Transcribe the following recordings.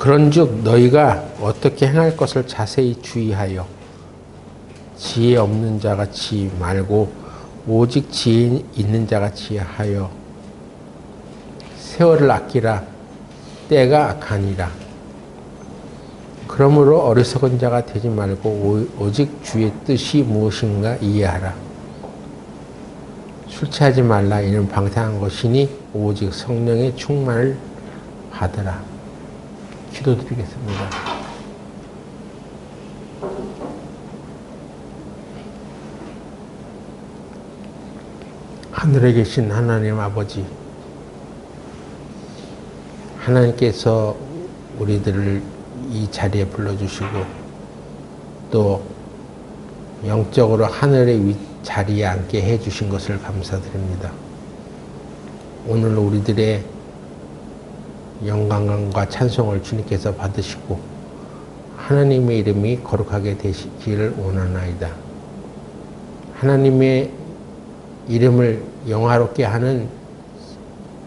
그런즉 너희가 어떻게 행할 것을 자세히 주의하여 지혜 없는 자같이 말고 오직 지혜 있는 자같이 하여 세월을 아끼라. 때가 악하니라. 그러므로 어리석은 자가 되지 말고 오직 주의 뜻이 무엇인가 이해하라. 술 취하지 말라. 이는 방탕한 것이니 오직 성령의 충만을 받으라. 기도드리겠습니다. 하늘에 계신 하나님 아버지, 하나님께서 우리들을 이 자리에 불러주시고 또 영적으로 하늘의 자리에 앉게 해주신 것을 감사드립니다. 오늘 우리들의 영광과 찬송을 주님께서 받으시고 하나님의 이름이 거룩하게 되시기를 원하나이다. 하나님의 이름을 영화롭게 하는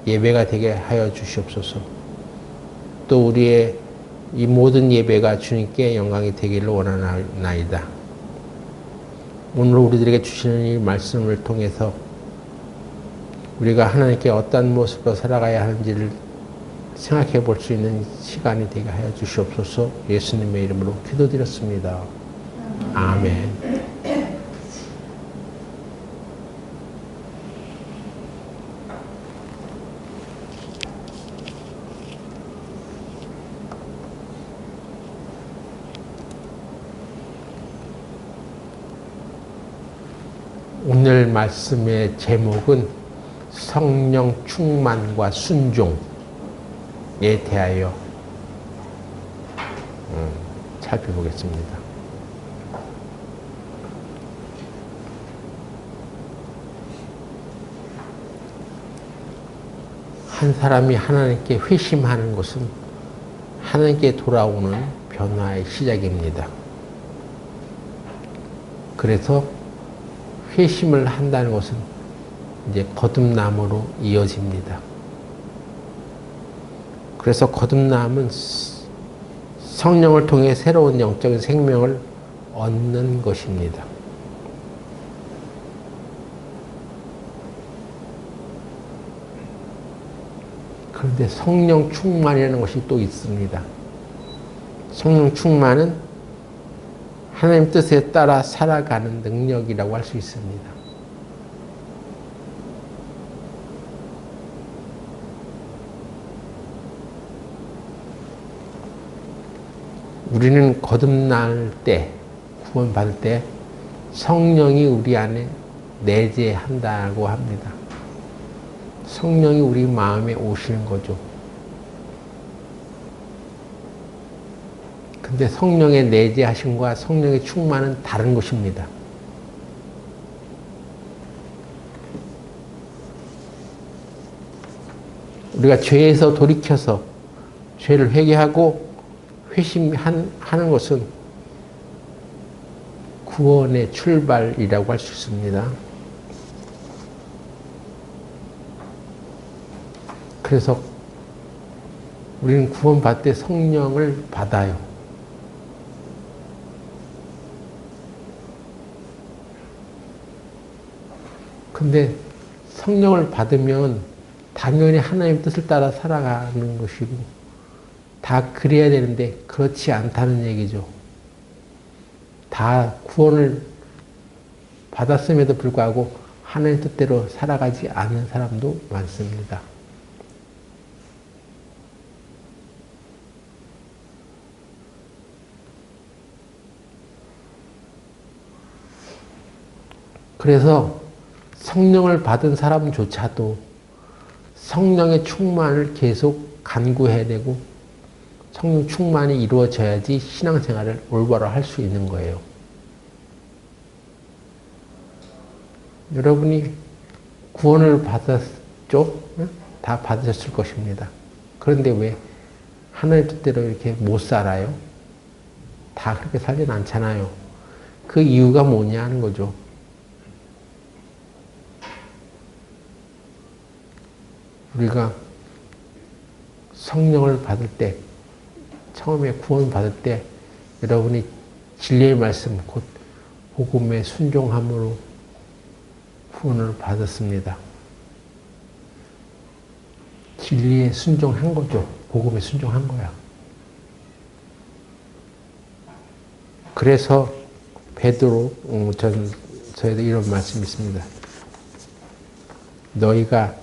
예배가 되게 하여 주시옵소서. 또 우리의 이 모든 예배가 주님께 영광이 되기를 원하나이다. 오늘 우리들에게 주시는 이 말씀을 통해서 우리가 하나님께 어떤 모습으로 살아가야 하는지를 생각해 볼 수 있는 시간이 되게 하여 주시옵소서. 예수님의 이름으로 기도드렸습니다. 아멘. 오늘 말씀의 제목은 성령 충만과 순종에 대하여 살펴보겠습니다. 한 사람이 하나님께 회심하는 것은 하나님께 돌아오는 변화의 시작입니다. 그래서 회심을 한다는 것은 이제 거듭남으로 이어집니다. 그래서 거듭남은 성령을 통해 새로운 영적인 생명을 얻는 것입니다. 그런데 성령 충만이라는 것이 또 있습니다. 성령 충만은 하나님 뜻에 따라 살아가는 능력이라고 할 수 있습니다. 우리는 거듭날 때, 구원받을 때 성령이 우리 안에 내재한다고 합니다. 성령이 우리 마음에 오시는 거죠. 근데 성령의 내재하심과 성령의 충만은 다른 것입니다. 우리가 죄에서 돌이켜서 죄를 회개하고 회심하는 것은 구원의 출발이라고 할 수 있습니다. 그래서 우리는 구원받을 때 성령을 받아요. 근데 성령을 받으면 당연히 하나님 뜻을 따라 살아가는 것이고 다 그래야 되는데 그렇지 않다는 얘기죠. 다 구원을 받았음에도 불구하고 하나님 뜻대로 살아가지 않는 사람도 많습니다. 그래서 성령을 받은 사람조차도 성령의 충만을 계속 간구해야 되고 성령 충만이 이루어져야지 신앙생활을 올바로 할 수 있는 거예요. 여러분이 구원을 받았죠? 다 받으셨을 것입니다. 그런데 왜 하나님 뜻대로 이렇게 못 살아요? 다 그렇게 살진 않잖아요. 그 이유가 뭐냐 하는 거죠. 우리가 성령을 받을 때 처음에 구원받을 때 여러분이 진리의 말씀, 곧 복음에 순종함으로 구원을 받았습니다. 진리에 순종한 거죠. 복음에 순종한 거야. 그래서 베드로 저에도 이런 말씀이 있습니다. 너희가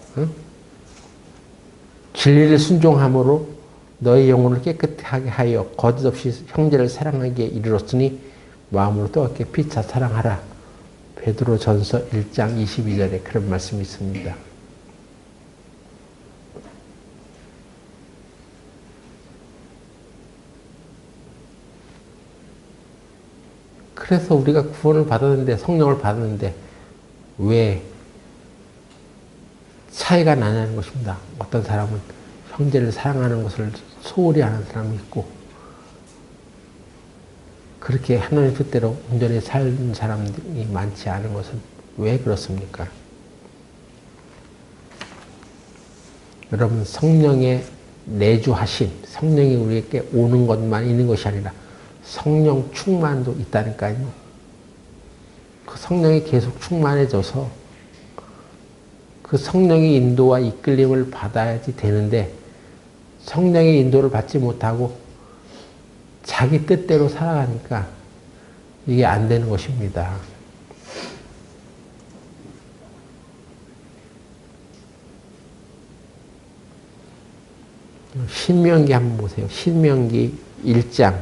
진리를 순종함으로 너희 영혼을 깨끗하게 하여 거짓없이 형제를 사랑하기에 이르렀으니 마음으로 뜨겁게 피차 사랑하라. 베드로 전서 1장 22절에 그런 말씀이 있습니다. 그래서 우리가 구원을 받았는데, 성령을 받았는데 왜 차이가 나냐는 것입니다. 어떤 사람은 형제를 사랑하는 것을 소홀히 하는 사람이 있고, 그렇게 하나님의 뜻대로 온전히 사는 사람이 많지 않은 것은 왜 그렇습니까? 여러분, 성령의 내주하심, 성령이 우리에게 오는 것만 있는 것이 아니라 성령 충만도 있다니까요. 그 성령이 계속 충만해져서 그 성령의 인도와 이끌림을 받아야지 되는데, 성령의 인도를 받지 못하고 자기 뜻대로 살아가니까 이게 안 되는 것입니다. 신명기 한번 보세요. 신명기 1장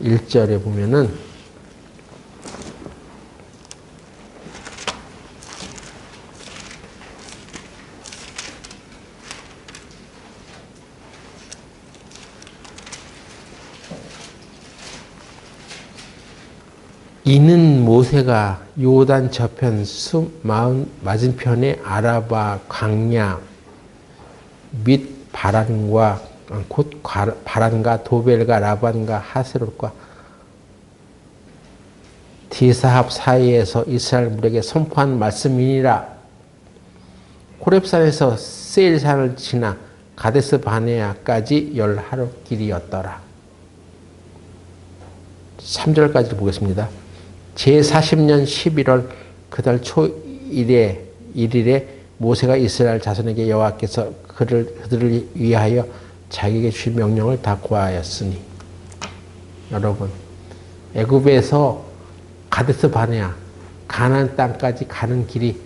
1절에 보면은 이는 모세가 요단 저편 맞은편의 아라바 광야 및 바란과 곧 바란과 도벨과 라반과 하세롯과 디사합 사이에서 이스라엘 물에게 선포한 말씀이니라. 호렙산에서 세일산을 지나 가데스 바네아까지 10하루길이었더라. 3절까지 보겠습니다. 제40년 11월 그달 초 1일에 모세가 이스라엘 자손에게 여호와께서 그들을 위하여 자기에게 주신 명령을 다 고하였으니. 여러분, 애굽에서 가데스 바네아 가나안 땅까지 가는 길이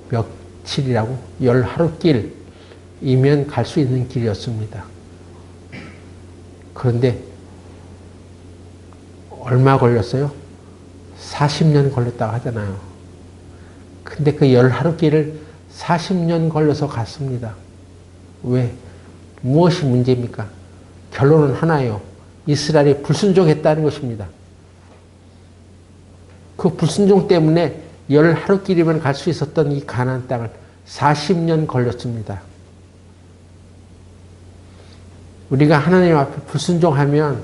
며칠이라고? 10하루길이면 갈 수 있는 길이었습니다. 그런데 얼마 걸렸어요? 40년 걸렸다고 하잖아요. 근데 그 10하루길을 40년 걸려서 갔습니다. 왜? 무엇이 문제입니까? 결론은 하나예요. 이스라엘이 불순종했다는 것입니다. 그 불순종 때문에 10하루길이면 갈 수 있었던 이 가나안 땅을 40년 걸렸습니다. 우리가 하나님 앞에 불순종하면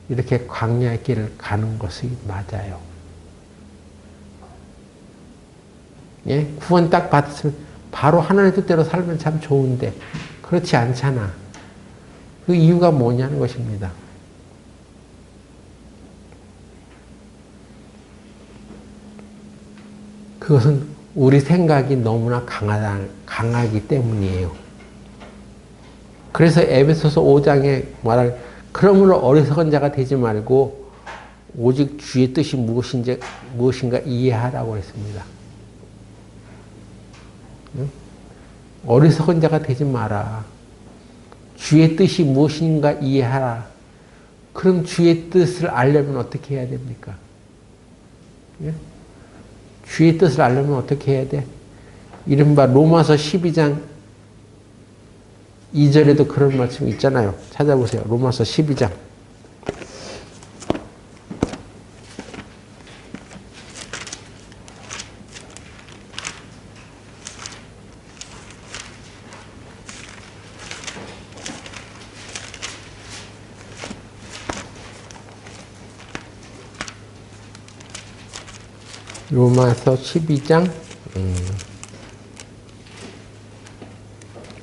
이렇게 광야의 길을 가는 것이 맞아요. 예? 구원 딱 받았으면 바로 하나님 뜻대로 살면 참 좋은데 그렇지 않잖아. 그 이유가 뭐냐는 것입니다. 그것은 우리 생각이 너무나 강하기 때문이에요. 그래서 에베소서 5장에 말할 그러므로 어리석은 자가 되지 말고 오직 주의 뜻이 무엇인가 이해하라고 했습니다. 어리석은 자가 되지 마라. 주의 뜻이 무엇인가 이해하라. 그럼 주의 뜻을 알려면 어떻게 해야 됩니까? 예? 주의 뜻을 알려면 어떻게 해야 돼? 이른바 로마서 12장 2절에도 그런 말씀이 있잖아요. 찾아보세요. 로마서 12장. 로마서 12장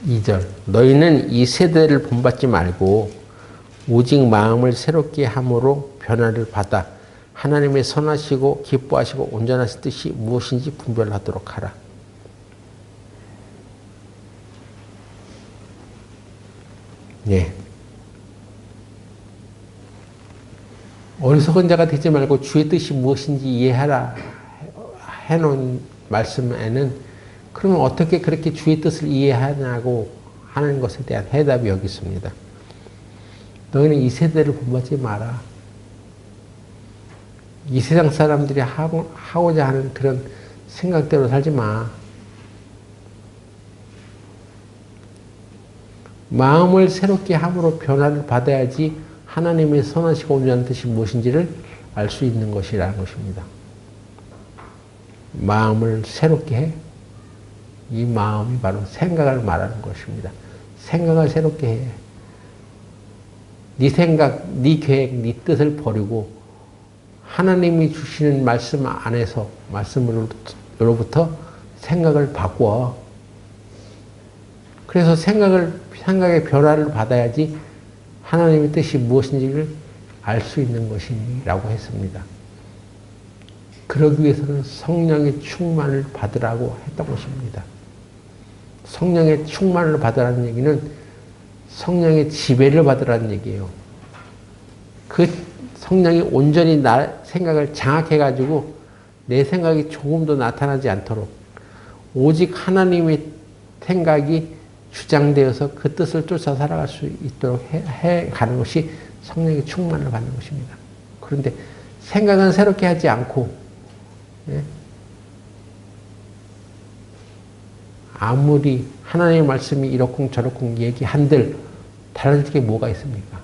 2절. 너희는 이 세대를 본받지 말고 오직 마음을 새롭게 함으로 변화를 받아 하나님의 선하시고 기뻐하시고 온전하신 뜻이 무엇인지 분별하도록 하라. 예. 어리석은 자가 되지 말고 주의 뜻이 무엇인지 이해하라 해놓은 말씀에는 그러면 어떻게 그렇게 주의 뜻을 이해하냐고 하는 것에 대한 해답이 여기 있습니다. 너희는 이 세대를 본받지 마라. 이 세상 사람들이 하고자 하는 그런 생각대로 살지 마. 마음을 새롭게 함으로 변화를 받아야지 하나님의 선하시고 온전한 뜻이 무엇인지를 알 수 있는 것이라는 것입니다. 마음을 새롭게 해. 이 마음이 바로 생각을 말하는 것입니다. 생각을 새롭게 해. 네 생각, 네 계획, 네 뜻을 버리고 하나님이 주시는 말씀 안에서 말씀으로부터 생각을 바꿔. 그래서 생각의 변화를 받아야지 하나님의 뜻이 무엇인지를 알 수 있는 것이라고 했습니다. 그러기 위해서는 성령의 충만을 받으라고 했던 것입니다. 성령의 충만을 받으라는 얘기는 성령의 지배를 받으라는 얘기예요. 그 성령이 온전히 나 생각을 장악해가지고 내 생각이 조금도 나타나지 않도록 오직 하나님의 생각이 주장되어서 그 뜻을 쫓아 살아갈 수 있도록 해 가는 것이 성령의 충만을 받는 것입니다. 그런데 생각은 새롭게 하지 않고 예? 아무리 하나님의 말씀이 이렇쿵 저렇쿵 얘기한들 달라질 게 뭐가 있습니까?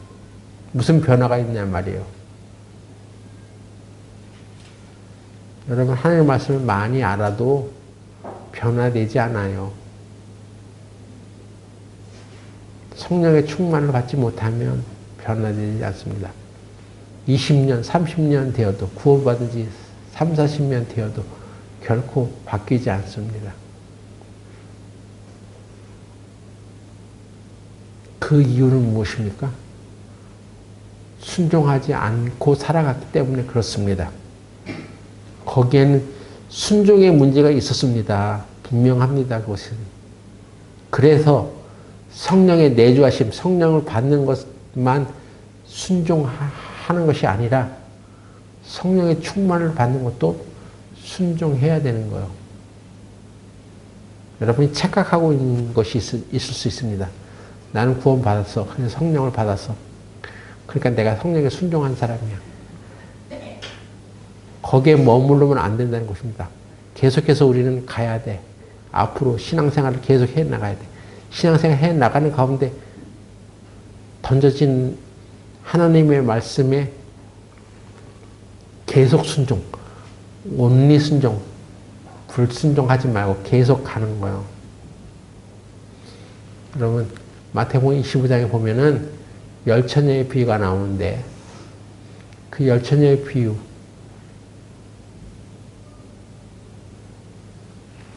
무슨 변화가 있냐 말이에요. 여러분 하나님의 말씀을 많이 알아도 변화되지 않아요. 성령의 충만을 받지 못하면 변화되지 않습니다. 20년, 30년 되어도 구원받은 지 3, 40년 되어도 결코 바뀌지 않습니다. 그 이유는 무엇입니까? 순종하지 않고 살아갔기 때문에 그렇습니다. 거기에는 순종의 문제가 있었습니다. 분명합니다. 그것은. 그래서 성령의 내주하심, 성령을 받는 것만 순종하는 것이 아니라 성령의 충만을 받는 것도 순종해야 되는 거예요. 여러분이 착각하고 있는 것이 있을 수 있습니다. 나는 구원받았어. 그래서 성령을 받았어. 그러니까 내가 성령에 순종한 사람이야. 거기에 머무르면 안 된다는 것입니다. 계속해서 우리는 가야 돼. 앞으로 신앙생활을 계속 해나가야 돼. 신앙생활 해나가는 가운데 던져진 하나님의 말씀에 계속 순종, 온리 순종, 불순종하지 말고 계속 가는 거예요. 여러분 마태복음 25장에 보면은 열처녀의 비유가 나오는데 그 열처녀의 비유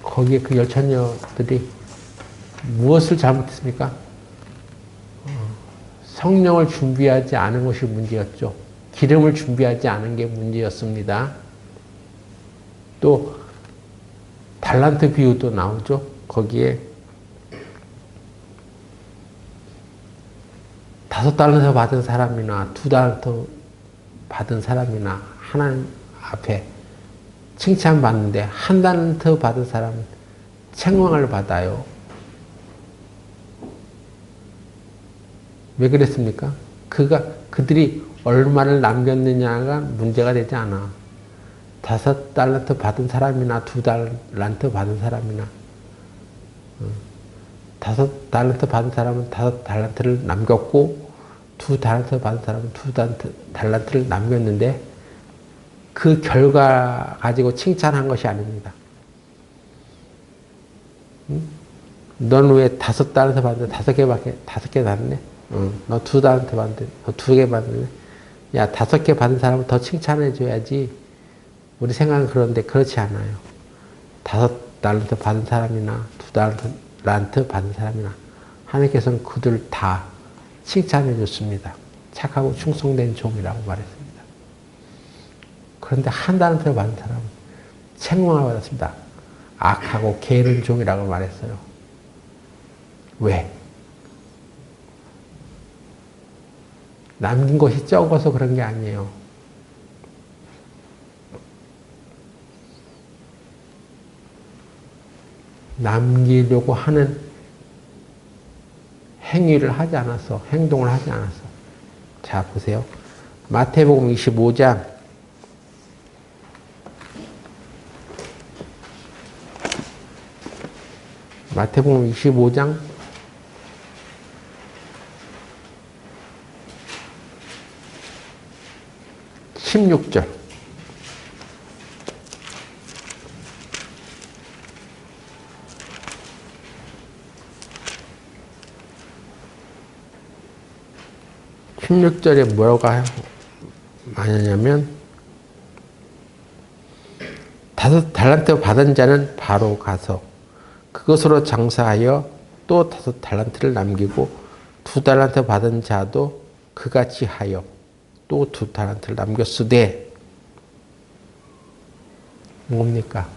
거기에 그 열처녀들이 무엇을 잘못했습니까? 성령을 준비하지 않은 것이 문제였죠. 기름을 준비하지 않은 게 문제였습니다. 또 달란트 비유도 나오죠. 거기에 5달란트 받은 사람이나 2달란트 받은 사람이나 하나님 앞에 칭찬받는데 1달란트 받은 사람은 책망을 받아요. 왜 그랬습니까? 그들이 얼마를 남겼느냐가 문제가 되지 않아. 5달란트 받은 사람이나 2달란트 받은 사람이나 5달란트 받은 사람은 5달란트를 남겼고 2달란트 받은 사람은 2달란트를 남겼는데 그 결과 가지고 칭찬한 것이 아닙니다. 넌 왜 5달란트 받는데 5개 받네? 너 2달란트 받는데 너 2개 받는데 야 5개 받은 사람은 더 칭찬해 줘야지. 우리 생각은 그런데 그렇지 않아요. 5달란트 받은 사람이나 2달란트 받은 사람이나 하나님께서는 그들 다 칭찬해 줬습니다. 착하고 충성된 종이라고 말했습니다. 그런데 한 달란트를 받은 사람은 책망을 받았습니다. 악하고 게으른 종이라고 말했어요. 왜? 남긴 것이 적어서 그런 게 아니에요. 남기려고 하는 행위를 하지 않았어. 행동을 하지 않았어. 자, 보세요. 마태복음 25장 16절. (16절에) 뭐라고 하냐면 5달란트 받은 자는 바로 가서 그것으로 장사하여 또 5달란트를 남기고 2달란트 받은 자도 그같이 하여 또 2달란트를 남겼으되, 뭡니까?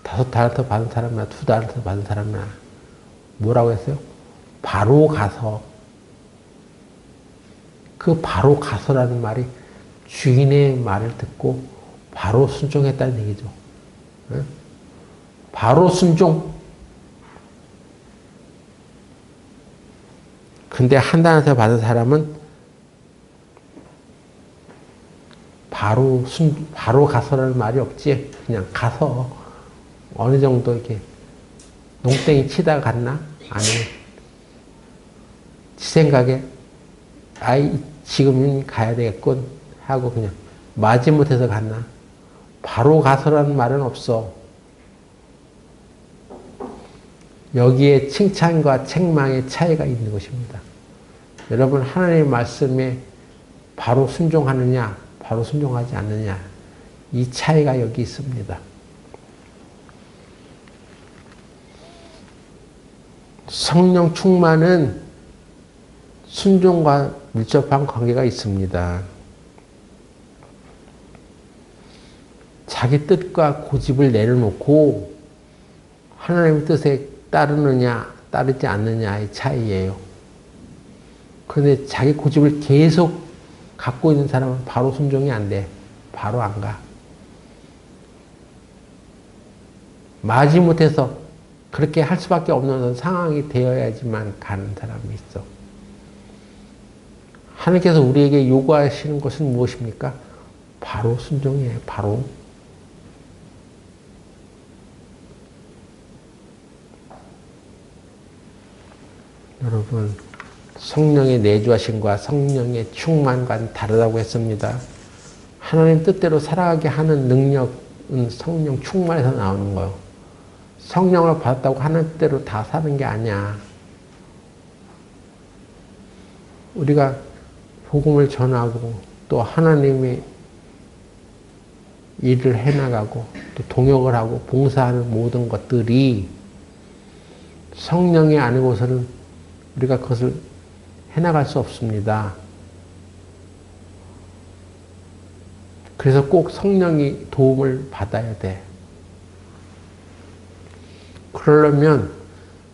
5달란트 받은 사람이나 2달란트 받은 사람이나 뭐라고 했어요? 바로 가서. 그 바로 가서라는 말이 주인의 말을 듣고 바로 순종했다는 얘기죠. 바로 순종. 근데 한 달란트 받은 사람은 바로 가서라는 말이 없지. 그냥 가서 어느 정도 이렇게 농땡이 치다가 갔나? 아니면 지 생각에 지금은 가야 되겠군 하고 그냥 마지못해서 갔나? 바로 가서라는 말은 없어. 여기에 칭찬과 책망의 차이가 있는 것입니다. 여러분, 하나님의 말씀에 바로 순종하느냐, 바로 순종하지 않느냐, 이 차이가 여기 있습니다. 성령 충만은 순종과 밀접한 관계가 있습니다. 자기 뜻과 고집을 내려놓고 하나님의 뜻에 따르느냐, 따르지 않느냐의 차이예요. 그런데 자기 고집을 계속 갖고 있는 사람은 바로 순종이 안 돼. 바로 안 가. 마지못해서 그렇게 할 수밖에 없는 상황이 되어야지만 가는 사람이 있어. 하나님께서 우리에게 요구하시는 것은 무엇입니까? 바로 순종이에요. 바로. 여러분, 성령의 내주하심과 성령의 충만과는 다르다고 했습니다. 하나님 뜻대로 살아가게 하는 능력은 성령 충만에서 나오는 거예요. 성령을 받았다고 하나님 뜻대로 다 사는 게 아니야. 우리가 복음을 전하고 또 하나님의 일을 해나가고 또 동역을 하고 봉사하는 모든 것들이 성령이 아니고서는 우리가 그것을 해나갈 수 없습니다. 그래서 꼭 성령이 도움을 받아야 돼. 그러려면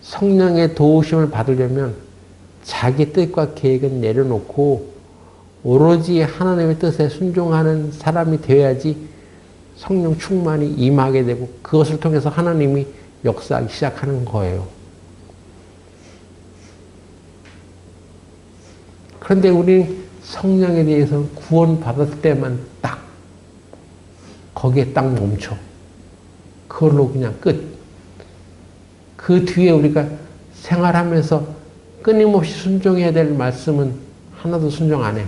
성령의 도우심을 받으려면 자기 뜻과 계획은 내려놓고 오로지 하나님의 뜻에 순종하는 사람이 되어야지 성령 충만이 임하게 되고 그것을 통해서 하나님이 역사하기 시작하는 거예요. 그런데 우리 성령에 대해서 구원받았을 때만 딱 거기에 딱 멈춰. 그걸로 그냥 끝. 그 뒤에 우리가 생활하면서 끊임없이 순종해야 될 말씀은 하나도 순종 안 해.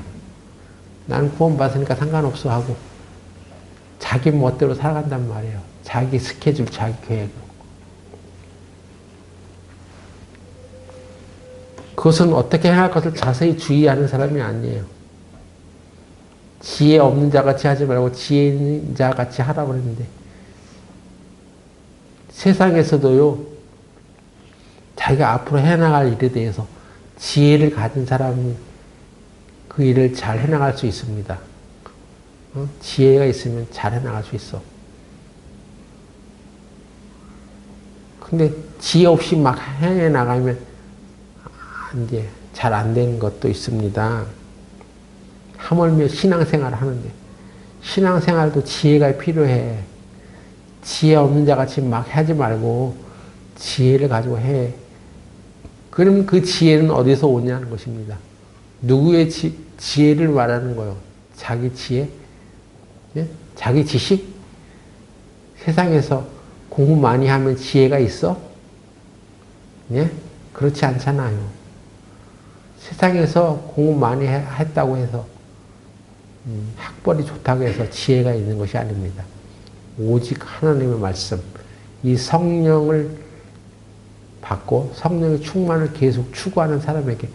나는 구원받으니까 상관없어 하고 자기 멋대로 살아간단 말이에요. 자기 스케줄, 자기 계획으로. 그것은 어떻게 행할 것을 자세히 주의하는 사람이 아니에요. 지혜 없는 자 같이 하지 말고 지혜 있는 자 같이 하라고 그랬는데 세상에서도요, 자기가 앞으로 해나갈 일에 대해서 지혜를 가진 사람이 그 일을 잘 해나갈 수 있습니다. 지혜가 있으면 잘 해나갈 수 있어. 근데 지혜 없이 막 해나가면 이제 잘 안 되는 것도 있습니다. 하물며 신앙생활을 하는데 신앙생활도 지혜가 필요해. 지혜 없는 자같이 막 하지 말고 지혜를 가지고 해. 그럼 그 지혜는 어디서 오냐는 것입니다. 누구의 지혜를 말하는 거예요? 자기 지혜? 예? 자기 지식? 세상에서 공부 많이 하면 지혜가 있어? 예? 그렇지 않잖아요. 세상에서 공부 많이 했다고 해서 학벌이 좋다고 해서 지혜가 있는 것이 아닙니다. 오직 하나님의 말씀, 이 성령을 받고 성령의 충만을 계속 추구하는 사람에게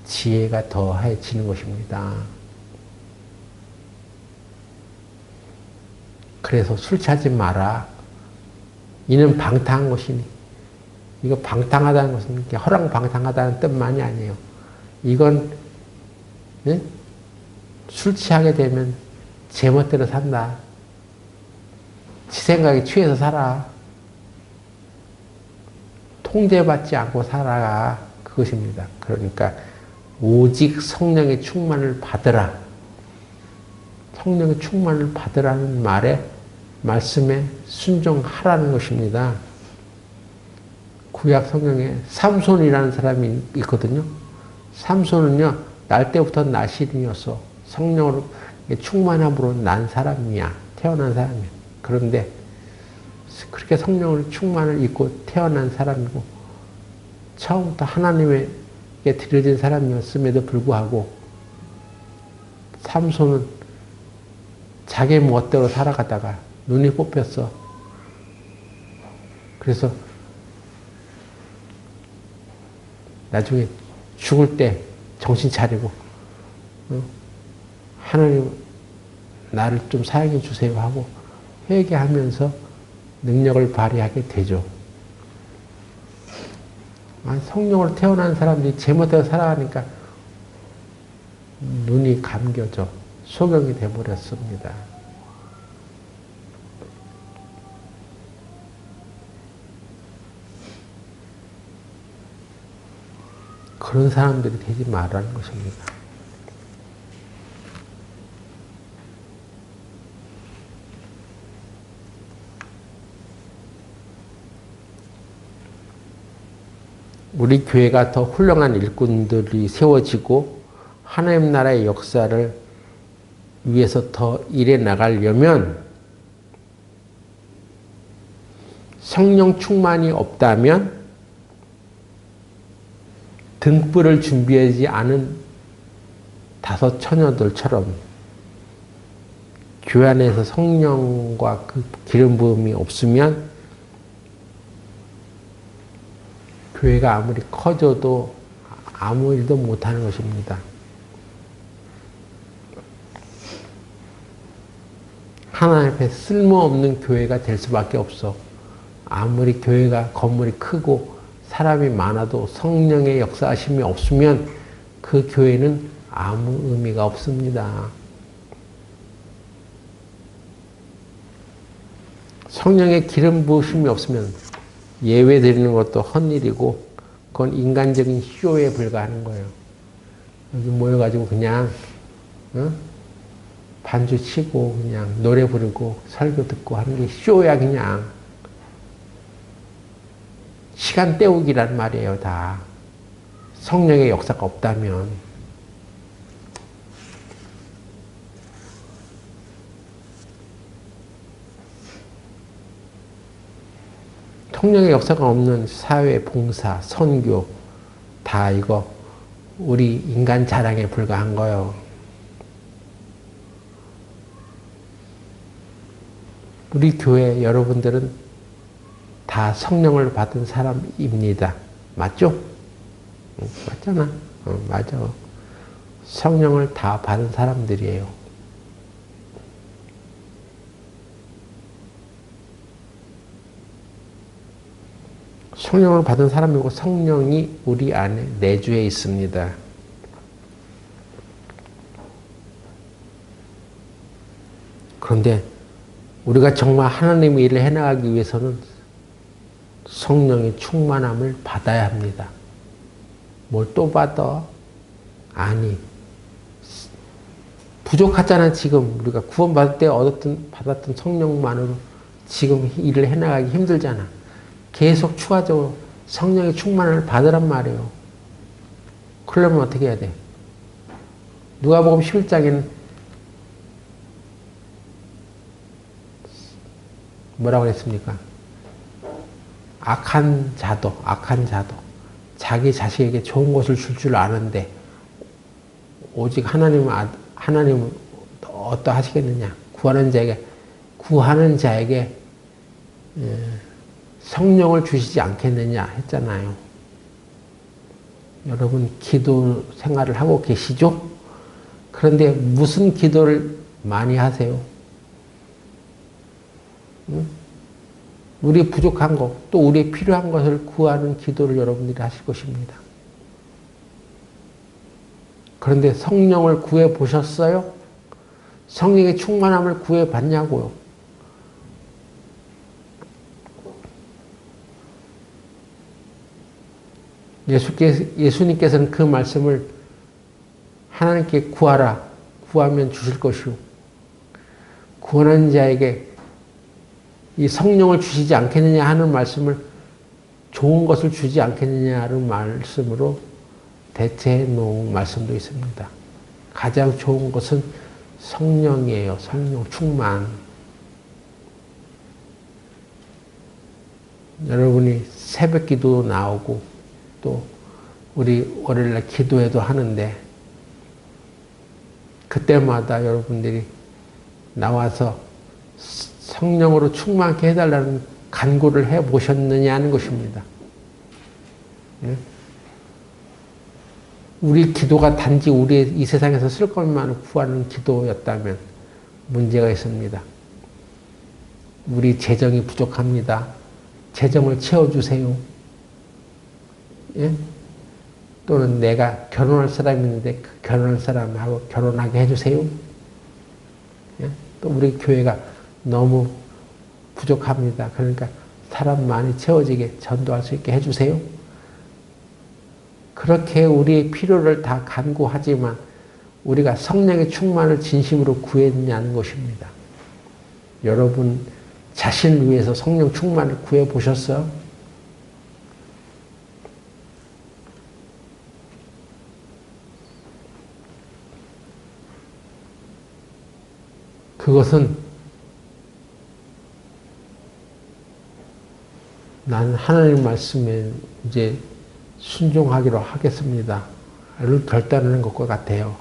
지혜가 더해지는 것입니다. 그래서 술 취하지 마라. 이는 방탕한 것이니. 이거 방탕하다는 것은 허랑방탕하다는 뜻만이 아니에요. 이건 네? 술 취하게 되면 제멋대로 산다. 지 생각에 취해서 살아. 통제받지 않고 살아가. 그것입니다. 그러니까 오직 성령의 충만을 받으라. 성령의 충만을 받으라는 말씀에 순종하라는 것입니다. 구약 성경에 삼손이라는 사람이 있거든요. 삼손은요, 날 때부터 나실인이었어. 성령으로 충만함으로 난 사람이야. 태어난 사람이야. 그런데 그렇게 성령을 충만을 입고 태어난 사람이고 처음부터 하나님에게 드려진 사람이었음에도 불구하고 삼손은 자기 멋대로 살아가다가 눈이 뽑혔어. 그래서 나중에 죽을 때 정신 차리고 하나님 나를 좀 사용해 주세요 하고 회개하면서 능력을 발휘하게 되죠. 성령으로 태어난 사람들이 제멋대로 살아가니까 눈이 감겨져 소경이 되어버렸습니다. 그런 사람들이 되지 말라는 것입니다. 우리 교회가 더 훌륭한 일꾼들이 세워지고 하나님 나라의 역사를 위해서 더 일해 나가려면 성령 충만이 없다면 등불을 준비하지 않은 다섯 처녀들처럼 교회 안에서 성령과 그 기름 부음이 없으면 교회가 아무리 커져도 아무 일도 못하는 것입니다. 하나님 앞에 쓸모없는 교회가 될 수밖에 없어. 아무리 교회가 건물이 크고 사람이 많아도 성령의 역사하심이 없으면 그 교회는 아무 의미가 없습니다. 성령의 기름 부으심이 없으면 예외 드리는 것도 헛일이고 그건 인간적인 쇼에 불과하는 거예요. 여기 모여가지고 그냥 반주 치고 그냥 노래 부르고 설교 듣고 하는 게 쇼야. 그냥 시간 때우기란 말이에요. 다 성령의 역사가 없다면. 성령의 역사가 없는 사회 봉사, 선교 다 이거 우리 인간 자랑에 불과한 거예요. 우리 교회 여러분들은 다 성령을 받은 사람입니다. 맞죠? 맞잖아. 맞아. 성령을 다 받은 사람들이에요. 성령을 받은 사람이고 성령이 우리 안에 내주해 있습니다. 그런데 우리가 정말 하나님의 일을 해나가기 위해서는 성령의 충만함을 받아야 합니다. 뭘 또 받아? 아니. 부족하잖아, 지금. 우리가 구원받을 때 받았던 성령만으로 지금 일을 해나가기 힘들잖아. 계속 추가적으로 성령의 충만함을 받으란 말이에요. 그러려면 어떻게 해야 돼? 누가복음 11장에는 뭐라고 했습니까? 악한 자도 자기 자식에게 좋은 것을 줄 줄 아는데 오직 하나님은 어떠하시겠느냐? 구하는 자에게 성령을 주시지 않겠느냐 했잖아요. 여러분 기도 생활을 하고 계시죠? 그런데 무슨 기도를 많이 하세요? 응? 우리 부족한 것, 또 우리 필요한 것을 구하는 기도를 여러분들이 하실 것입니다. 그런데 성령을 구해 보셨어요? 성령의 충만함을 구해 봤냐고요? 예수님께서는 그 말씀을 하나님께 구하라. 구하면 주실 것이요. 구하는 자에게 이 성령을 주시지 않겠느냐 하는 말씀을 좋은 것을 주지 않겠느냐는 말씀으로 대체해 놓은 말씀도 있습니다. 가장 좋은 것은 성령이에요. 성령 충만. 여러분이 새벽 기도 나오고 또 우리 월요일날 기도회도 하는데 그때마다 여러분들이 나와서 성령으로 충만케 해달라는 간구를 해보셨느냐 하는 것입니다. 우리 기도가 단지 우리 이 세상에서 쓸 것만 구하는 기도였다면 문제가 있습니다. 우리 재정이 부족합니다. 재정을 채워주세요. 예? 또는 내가 결혼할 사람이 있는데 그 결혼할 사람하고 결혼하게 해주세요. 예? 또 우리 교회가 너무 부족합니다. 그러니까 사람 많이 채워지게 전도할 수 있게 해주세요. 그렇게 우리의 필요를 다 간구하지만 우리가 성령의 충만을 진심으로 구했냐는 것입니다. 여러분 자신을 위해서 성령 충만을 구해보셨어요? 그것은 난 하나님 말씀에 이제 순종하기로 하겠습니다. 를 결단하는 것과 같아요.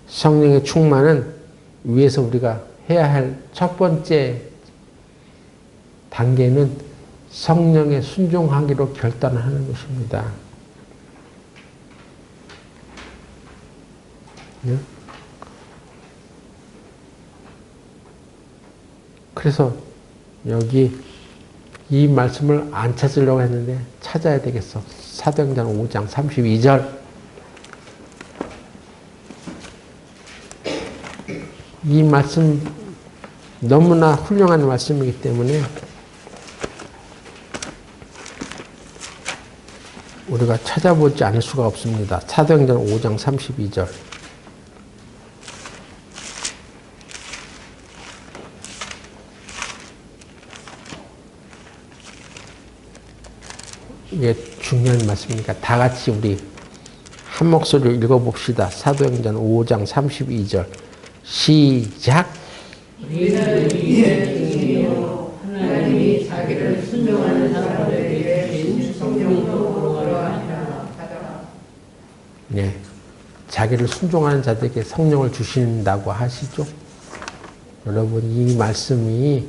성령의 충만은 위에서 우리가 해야 할 첫 번째 단계는 성령에 순종하기로 결단하는 것입니다. 네? 그래서 여기 이 말씀을 안 찾으려고 했는데 찾아야 되겠어. 사도행전 5장 32절. 이 말씀 너무나 훌륭한 말씀이기 때문에 우리가 찾아보지 않을 수가 없습니다. 사도행전 5장 32절. 이게 중요한 말씀이니까 다 같이 우리 한 목소리로 읽어봅시다. 사도행전 5장 32절. 시작. 우리는 이의 증인이요 하나님이 자기를 순종하는 사람들에게 성령으로 거룩하시라. 네, 자기를 순종하는 자들에게 성령을 주신다고 하시죠. 여러분 이 말씀이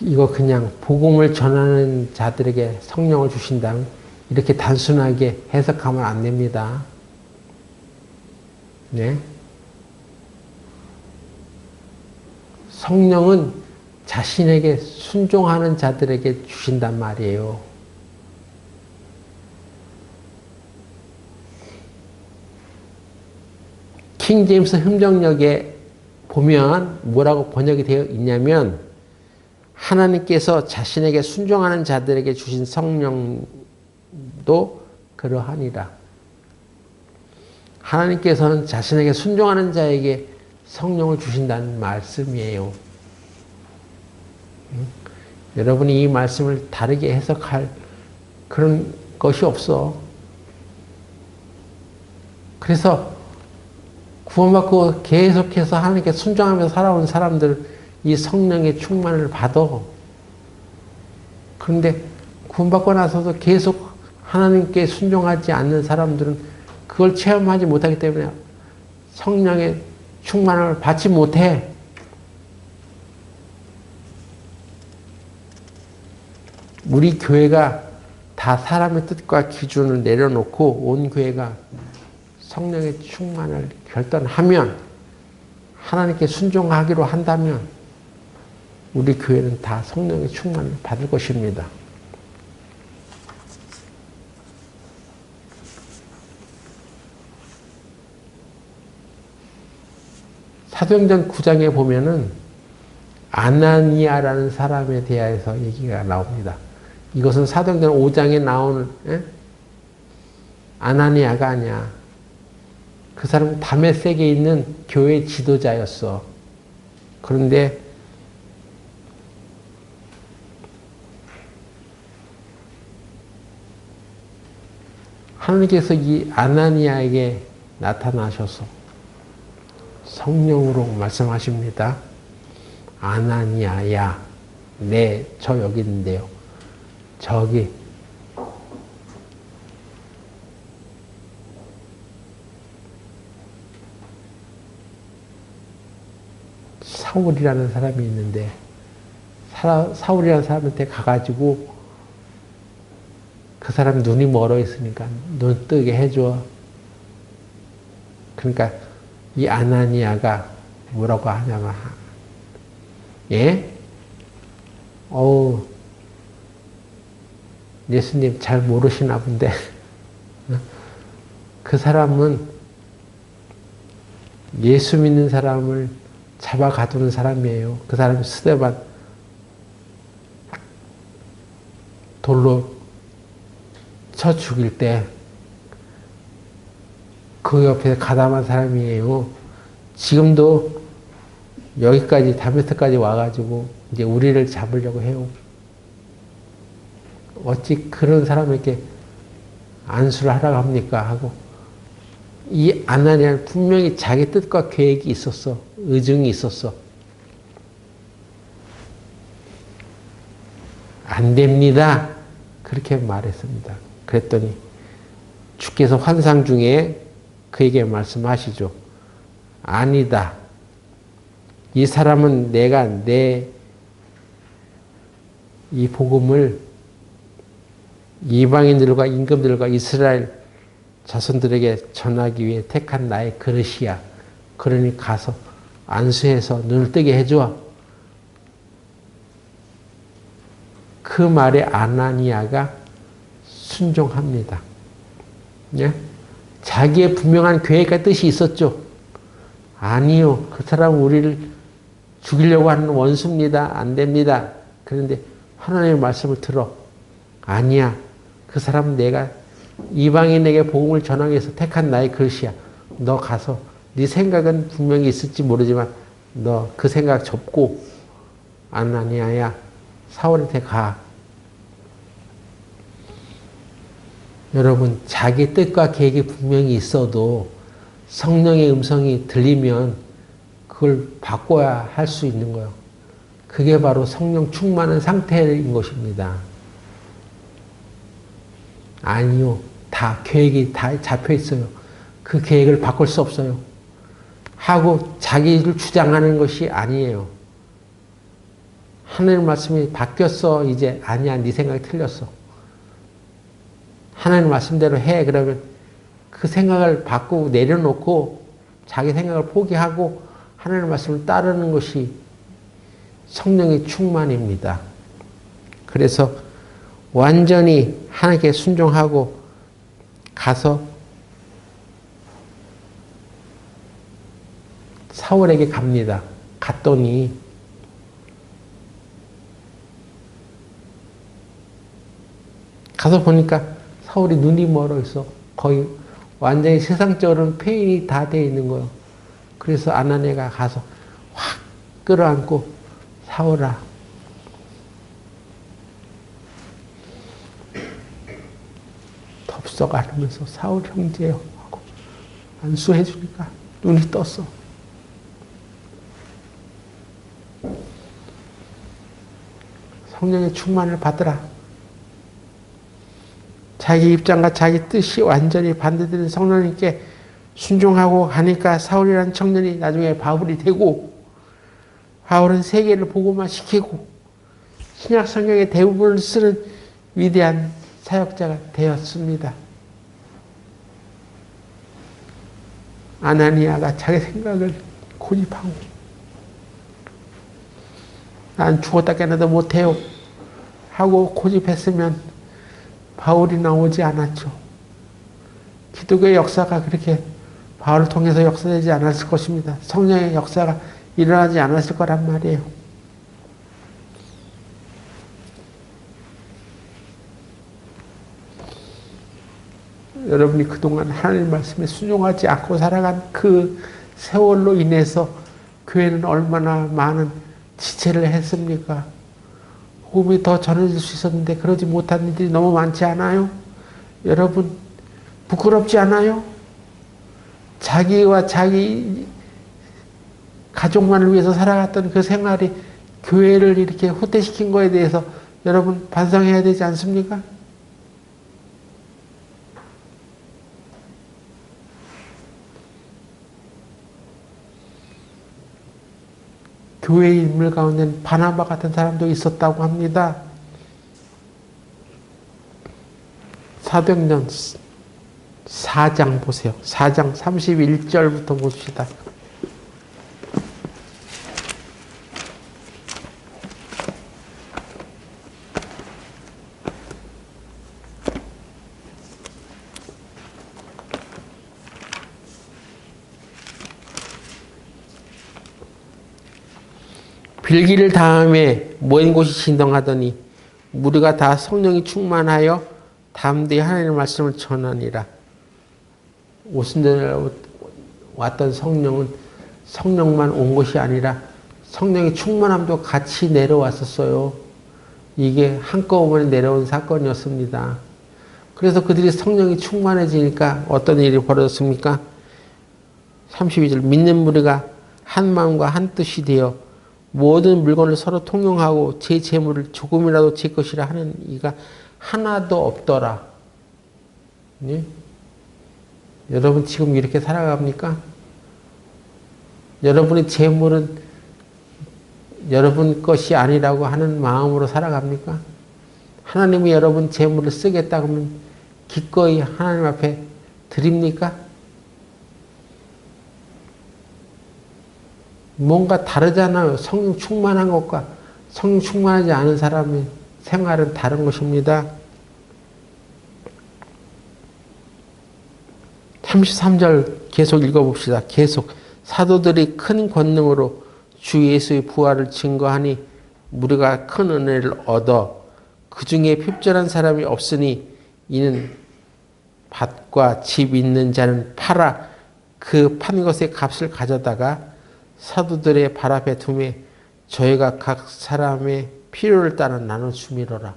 이거 그냥 복음을 전하는 자들에게 성령을 주신다면 이렇게 단순하게 해석하면 안 됩니다. 네. 성령은 자신에게 순종하는 자들에게 주신단 말이에요. 킹 제임스 흠정역에 보면 뭐라고 번역이 되어 있냐면 하나님께서 자신에게 순종하는 자들에게 주신 성령도 그러하니라. 하나님께서는 자신에게 순종하는 자에게 성령을 주신다는 말씀이에요. 여러분이 이 말씀을 다르게 해석할 그런 것이 없어. 그래서 구원받고 계속해서 하나님께 순종하며 살아온 사람들 이 성령의 충만을 받아. 그런데 구원받고 나서도 계속 하나님께 순종하지 않는 사람들은 그걸 체험하지 못하기 때문에 성령의 충만을 받지 못해. 우리 교회가 다 사람의 뜻과 기준을 내려놓고 온 교회가 성령의 충만을 결단하면 하나님께 순종하기로 한다면 우리 교회는 다 성령의 충만을 받을 것입니다. 사도행전 9장에 보면은 아나니아라는 사람에 대해서 얘기가 나옵니다. 이것은 사도행전 5장에 나오는 아나니아가 아니야. 그 사람은 다메섹에 있는 교회 지도자였어. 그런데 하나님께서 이 아나니아에게 나타나셔서 성령으로 말씀하십니다. 아나니아야, 저 여기 있는데요. 저기 사울이라는 사람이 있는데 사울이라는 사람한테 가가지고 그 사람 눈이 멀어 있으니까 눈 뜨게 해줘. 그러니까 이 아나니아가 뭐라고 하냐면 예수님 잘 모르시나 본데 그 사람은 예수 믿는 사람을 잡아 가두는 사람이에요. 그 사람이 스데반 돌로 쳐 죽일 때 그 옆에 가담한 사람이에요. 지금도 여기까지 다메섹까지 와가지고 이제 우리를 잡으려고 해요. 어찌 그런 사람에게 안수를 하라고 합니까? 하고 이 아나니아는 분명히 자기 뜻과 계획이 있었어. 의중이 있었어. 안 됩니다. 그렇게 말했습니다. 그랬더니 주께서 환상 중에 그에게 말씀하시죠. 아니다. 이 사람은 내가 이 복음을 이방인들과 임금들과 이스라엘 자손들에게 전하기 위해 택한 나의 그릇이야. 그러니 가서 안수해서 눈을 뜨게 해줘. 그 말에 아나니아가 순종합니다. 예? 자기의 분명한 계획과 뜻이 있었죠. 아니요. 그 사람은 우리를 죽이려고 하는 원수입니다. 안 됩니다. 그런데 하나님의 말씀을 들어. 아니야. 그 사람은 내가 이방인에게 복음을 전하기 위해서 택한 나의 그릇이야. 너 가서 네 생각은 분명히 있을지 모르지만 너 그 생각 접고 아나니아야 사울한테 가. 여러분 자기 뜻과 계획이 분명히 있어도 성령의 음성이 들리면 그걸 바꿔야 할 수 있는 거예요. 그게 바로 성령 충만한 상태인 것입니다. 아니요. 다 계획이 다 잡혀 있어요. 그 계획을 바꿀 수 없어요. 하고 자기를 주장하는 것이 아니에요. 하나님 말씀이 바뀌었어. 이제 아니야. 네 생각이 틀렸어. 하나님 말씀대로 해. 그러면 그 생각을 바꾸고 내려놓고 자기 생각을 포기하고 하나님 말씀을 따르는 것이 성령의 충만입니다. 그래서 완전히 하나님께 순종하고 가서 사울에게 갑니다. 갔더니 가서 보니까 사울이 눈이 멀어 있어. 거의 완전히 세상적으로는 폐인이 다 돼 있는 거예요. 그래서 아나니아가 가서 확 끌어안고 사울아, 덥석 안으면서 사울 형제요 하고 안수해 주니까 눈이 떴어. 성령의 충만을 받으라. 자기 입장과 자기 뜻이 완전히 반대되는 성령님께 순종하고 하니까 사울이라는 청년이 나중에 바울이 되고, 바울은 세계를 복음화 시키고 신약 성경의 대부분을 쓰는 위대한 사역자가 되었습니다. 아나니아가 자기 생각을 고집하고 난 죽었다 깨어나도 못해요 하고 고집했으면 바울이 나오지 않았죠. 기독교의 역사가 그렇게 바울을 통해서 역사되지 않았을 것입니다. 성령의 역사가 일어나지 않았을 거란 말이에요. 여러분이 그동안 하나님 말씀에 순종하지 않고 살아간 그 세월로 인해서 교회는 얼마나 많은 지체를 했습니까? 복음이 더 전해질 수 있었는데 그러지 못한 일들이 너무 많지 않아요? 여러분 부끄럽지 않아요? 자기와 자기 가족만을 위해서 살아갔던 그 생활이 교회를 이렇게 후퇴시킨 거에 대해서 여러분 반성해야 되지 않습니까? 교회의 인물 가운데는 바나바 같은 사람도 있었다고 합니다. 사도행전 4장 보세요. 4장 31절부터 봅시다. 빌기를 다음에 모인 곳이 진동하더니 무리가 다 성령이 충만하여 담대히 하나님의 말씀을 전하니라. 오순절에 왔던 성령은 성령만 온 것이 아니라 성령의 충만함도 같이 내려왔었어요. 이게 한꺼번에 내려온 사건이었습니다. 그래서 그들이 성령이 충만해지니까 어떤 일이 벌어졌습니까? 32절 믿는 무리가 한 마음과 한 뜻이 되어 모든 물건을 서로 통용하고 제 재물을 조금이라도 제 것이라 하는 이가 하나도 없더라. 네? 여러분 지금 이렇게 살아갑니까? 여러분의 재물은 여러분 것이 아니라고 하는 마음으로 살아갑니까? 하나님이 여러분 재물을 쓰겠다 그러면 기꺼이 하나님 앞에 드립니까? 뭔가 다르잖아요. 성령 충만한 것과 성령 충만하지 않은 사람의 생활은 다른 것입니다. 33절 계속 읽어봅시다. 계속 사도들이 큰 권능으로 주 예수의 부활을 증거하니 무리가 큰 은혜를 얻어 그 중에 핍절한 사람이 없으니 이는 밭과 집 있는 자는 팔아 그 판 것의 값을 가져다가 사도들의 발 앞에 두매 저희가 각 사람의 필요를 따라 나눠주미로라.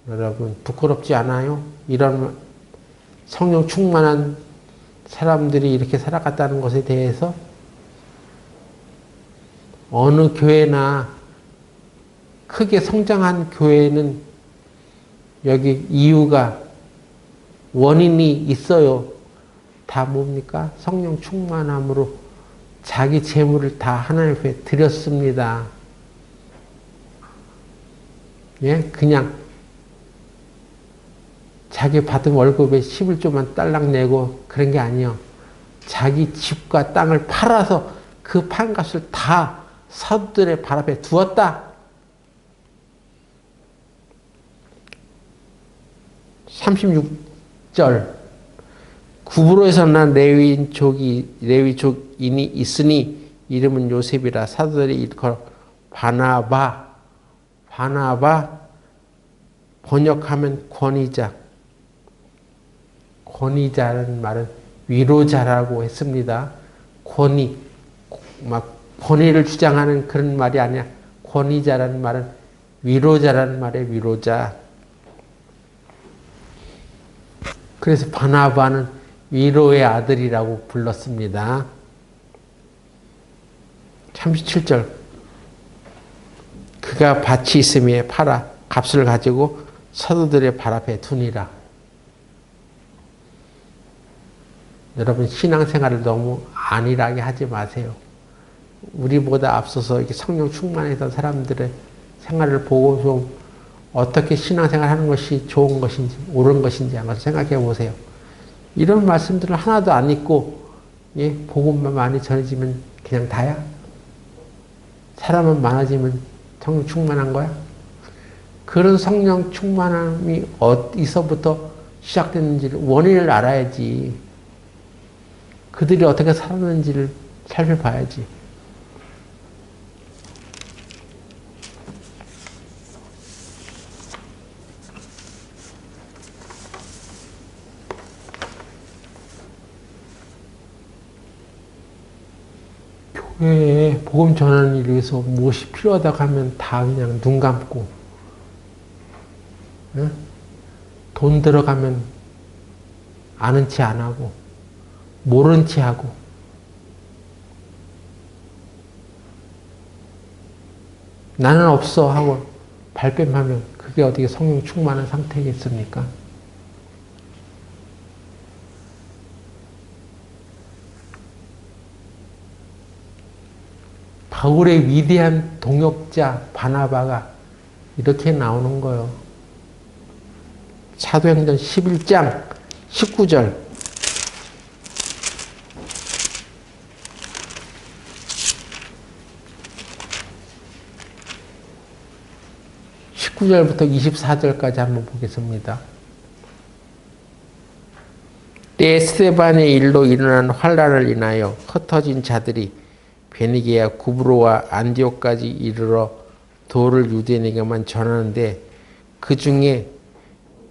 여러분 부끄럽지 않아요? 이런 성령 충만한 사람들이 이렇게 살아갔다는 것에 대해서 어느 교회나 크게 성장한 교회는 여기 이유가 원인이 있어요. 다 뭡니까? 성령 충만함으로 자기 재물을 다 하나님 앞에 드렸습니다. 예? 그냥 자기 받은 월급에 11조만 딸랑 내고 그런 게 아니에요. 자기 집과 땅을 팔아서 그 판값을 다 사도들의 발 앞에 두었다. 36절 구브로에서 난 레위족인이 있으니 이름은 요셉이라. 사도들이 일컬 바나바 번역하면 권위자. 권위자라는 말은 위로자라고 했습니다. 권위를 주장하는 그런 말이 아니야. 권위자라는 말은 위로자라는 말의 위로자. 그래서 바나바는 위로의 아들이라고 불렀습니다. 37절. 그가 밭이 있음에 팔아 값을 가지고 사도들의 발 앞에 두니라. 여러분, 신앙생활을 너무 안일하게 하지 마세요. 우리보다 앞서서 이렇게 성령 충만했던 사람들의 생활을 보고 좀 어떻게 신앙생활 하는 것이 좋은 것인지 옳은 것인지 한번 생각해 보세요. 이런 말씀들을 하나도 안 읽고 복음만 많이 전해지면 그냥 다야? 사람은 많아지면 성령 충만한 거야? 그런 성령 충만함이 어디서부터 시작됐는지를 원인을 알아야지. 그들이 어떻게 살았는지를 살펴봐야지. 교회에 복음 전하는 일을 위해서 무엇이 필요하다고 하면 다 그냥 눈 감고, 돈 들어가면 아는 체 안 하고 모른 체 하고, 나는 없어 하고 발뺌하면 그게 어떻게 성령 충만한 상태겠습니까? 바울의 위대한 동역자 바나바가 이렇게 나오는 거예요. 사도행전 11장 19절. 19절부터 24절까지 한번 보겠습니다. 때에 스데반의 일로 일어난 환란을 인하여 흩어진 자들이 베니게와 구브로와 안디옥까지 이르러 도를 유대인에게만 전하는데, 그 중에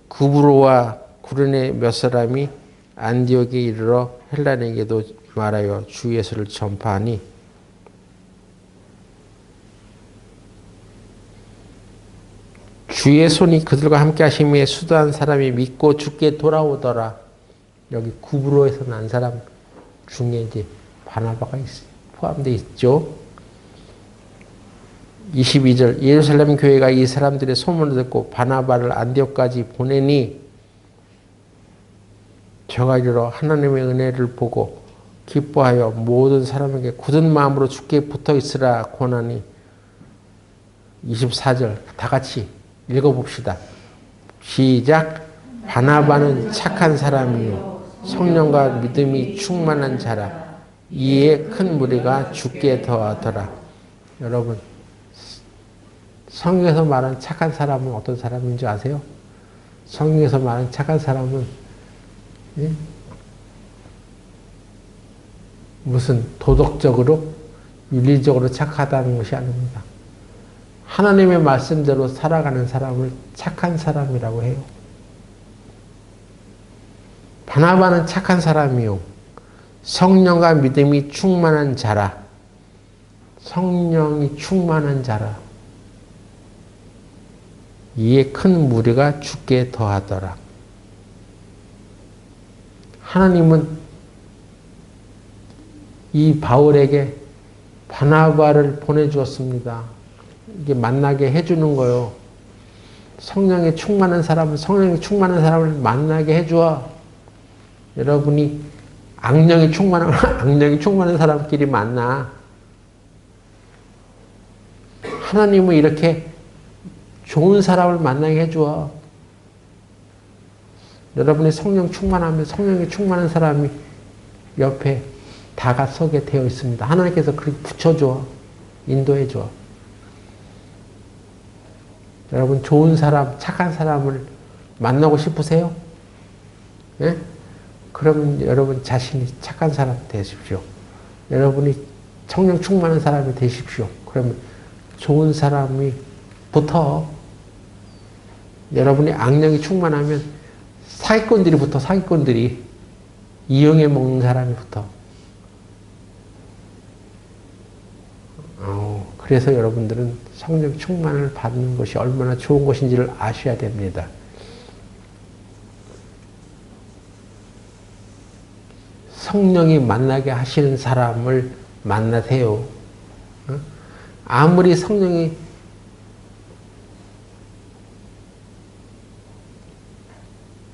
구브로와 구레네 몇 사람이 안디옥에 이르러 헬라인에게도 말하여 주 예수를 전파하니, 주의 손이 그들과 함께 하심에 수도한 사람이 믿고 주께 돌아오더라. 여기 구브로에서 난 사람 중에 이제 바나바가 포함되어 있죠. 22절. 예루살렘 교회가 이 사람들의 소문을 듣고 바나바를 안디옥까지 보내니, 저가 이르러 하나님의 은혜를 보고 기뻐하여 모든 사람에게 굳은 마음으로 주께 붙어 있으라 권하니. 24절. 다 같이 읽어봅시다. 시작. 바나바는 착한 사람이요 성령과 믿음이 충만한 자라. 이에 큰 무리가 주께 더하더라. 여러분, 성경에서 말하는 착한 사람은 어떤 사람인 줄 아세요? 성경에서 말하는 착한 사람은 무슨 도덕적으로 윤리적으로 착하다는 것이 아닙니다. 하나님의 말씀대로 살아가는 사람을 착한 사람이라고 해요. 바나바는 착한 사람이요 성령과 믿음이 충만한 자라. 성령이 충만한 자라. 이에 큰 무리가 주께 더하더라. 하나님은 이 바울에게 바나바를 보내주었습니다. 이게 만나게 해주는 거요. 성령이 충만한 사람은 성령이 충만한 사람을 만나게 해주어. 여러분이 악령이 충만한 사람끼리 만나. 하나님은 이렇게 좋은 사람을 만나게 해주어. 여러분이 성령 충만하면 성령이 충만한 사람이 옆에 다가서게 되어 있습니다. 하나님께서 그렇게 붙여줘. 인도해줘. 여러분, 좋은 사람, 착한 사람을 만나고 싶으세요? 예? 그러면 여러분 자신이 착한 사람 되십시오. 여러분이 성령 충만한 사람이 되십시오. 그러면 좋은 사람이 붙어. 여러분이 악령이 충만하면 사기꾼들이 붙어. 사기꾼들이 이용해 먹는 사람이 붙어. 그래서 여러분들은 성령 충만을 받는 것이 얼마나 좋은 것인지를 아셔야 됩니다. 성령이 만나게 하시는 사람을 만나세요. 아무리 성령이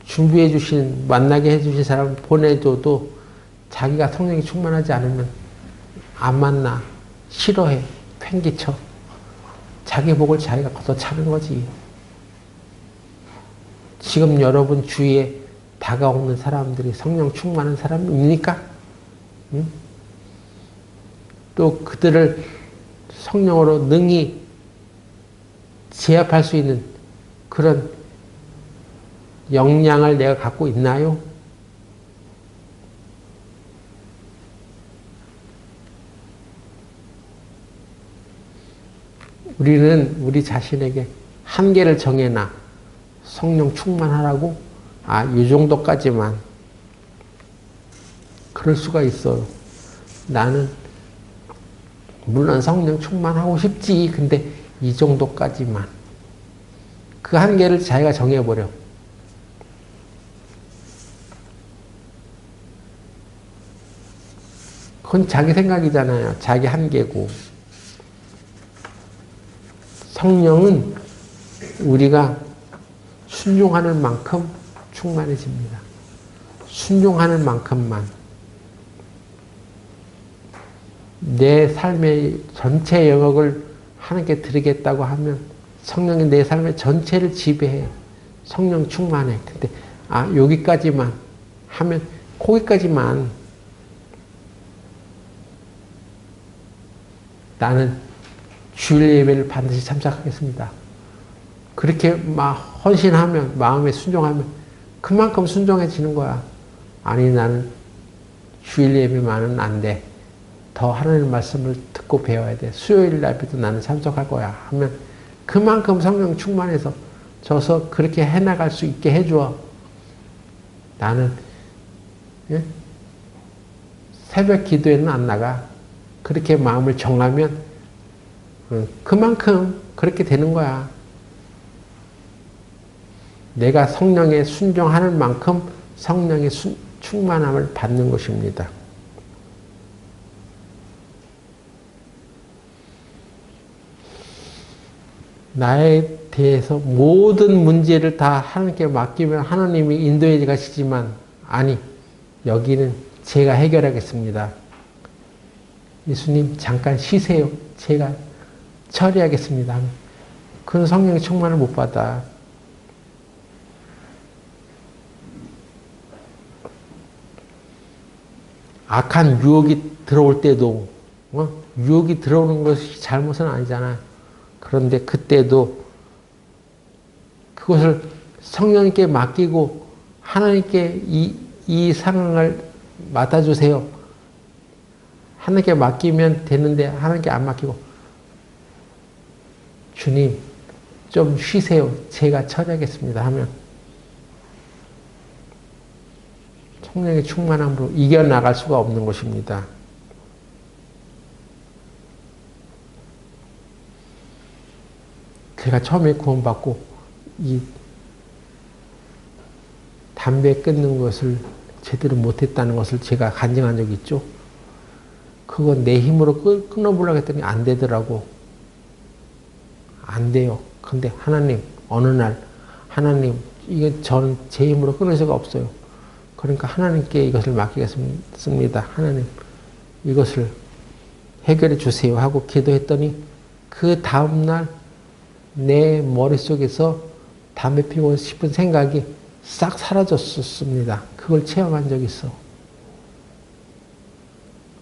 준비해 주신, 만나게 해 주신 사람을 보내줘도 자기가 성령이 충만하지 않으면 안 만나. 싫어해. 팽개쳐. 자기 복을 자기가 걷어차는 거지. 지금 여러분 주위에 다가오는 사람들이 성령 충만한 사람입니까? 응? 또 그들을 성령으로 능히 제압할 수 있는 그런 역량을 내가 갖고 있나요? 우리는 우리 자신에게 한계를 정해놔. 성령 충만하라고? 이 정도까지만. 그럴 수가 있어요. 나는 물론 성령 충만하고 싶지. 근데 이 정도까지만. 그 한계를 자기가 정해버려. 그건 자기 생각이잖아요. 자기 한계고. 성령은 우리가 순종하는 만큼 충만해집니다. 순종하는 만큼만. 내 삶의 전체 영역을 하나님께 드리겠다고 하면 성령이 내 삶의 전체를 지배해. 성령 충만해. 근데 여기까지만 하면 거기까지만. 나는 주일 예배를 반드시 참석하겠습니다. 그렇게 막 헌신하면, 마음에 순종하면 그만큼 순종해지는 거야. 아니, 나는 주일 예배만은 안 돼. 더 하나님 말씀을 듣고 배워야 돼. 수요일 날에도 나는 참석할 거야. 하면 그만큼 성령 충만해서 져서 그렇게 해나갈 수 있게 해줘. 나는 새벽 기도에는 안 나가. 그렇게 마음을 정하면 그만큼 그렇게 되는 거야. 내가 성령에 순종하는 만큼 성령의 충만함을 받는 것입니다. 나에 대해서 모든 문제를 다 하나님께 맡기면 하나님이 인도해 가시지만, 아니, 여기는 제가 해결하겠습니다. 예수님 잠깐 쉬세요. 제가 처리하겠습니다. 그런 성령의 충만을 못 받아. 악한 유혹이 들어올 때도 유혹이 들어오는 것이 잘못은 아니잖아. 그런데 그때도 그것을 성령님께 맡기고 하나님께 이 상황을 맡아주세요. 하나님께 맡기면 되는데 하나님께 안 맡기고 주님 좀 쉬세요. 제가 처리하겠습니다 하면 성령의 충만함으로 이겨나갈 수가 없는 것입니다. 제가 처음에 구원받고 이 담배 끊는 것을 제대로 못했다는 것을 제가 간증한 적이 있죠. 그거 내 힘으로 끊어보려고 했더니 안 되더라고. 안 돼요. 근데 하나님, 어느 날 하나님, 이게 저는 제 힘으로 끊을 수가 없어요. 그러니까 하나님께 이것을 맡기겠습니다. 하나님, 이것을 해결해 주세요 하고 기도했더니 그 다음날 내 머릿속에서 담배 피우고 싶은 생각이 싹 사라졌었습니다. 그걸 체험한 적이 있어.